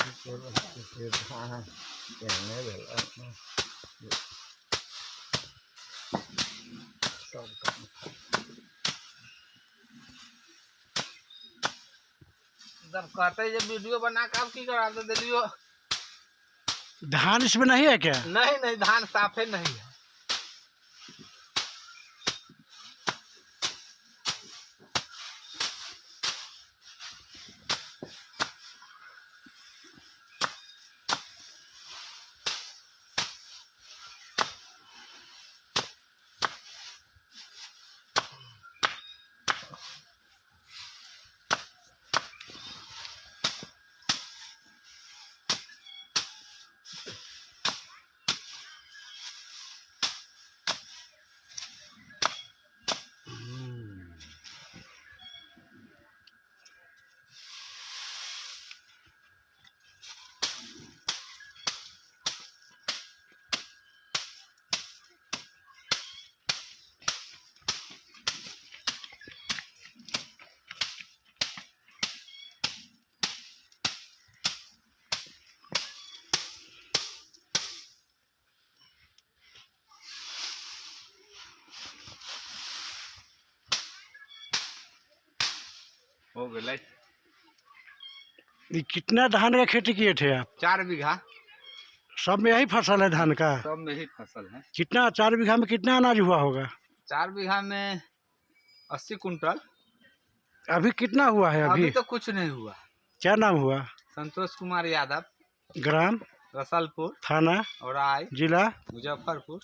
जब कहते जब वीडियो बना के आप की करा तो दिलियो। धान इसमें नहीं है क्या? नहीं नहीं, धान साफे नहीं है। हो गए। ये कितना धान का खेती किए थे आप? 4 बीघा। सब में यही फसल है धान का? सब में ही फसल है। कितना 4 बीघा में कितना अनाज हुआ होगा? 4 बीघा में 80 कुंटल। अभी कितना हुआ है? अभी तो कुछ नहीं हुआ। क्या नाम हुआ? संतोष कुमार यादव। ग्राम रसलपुर, थाना औराई, जिला मुजफ्फरपुर।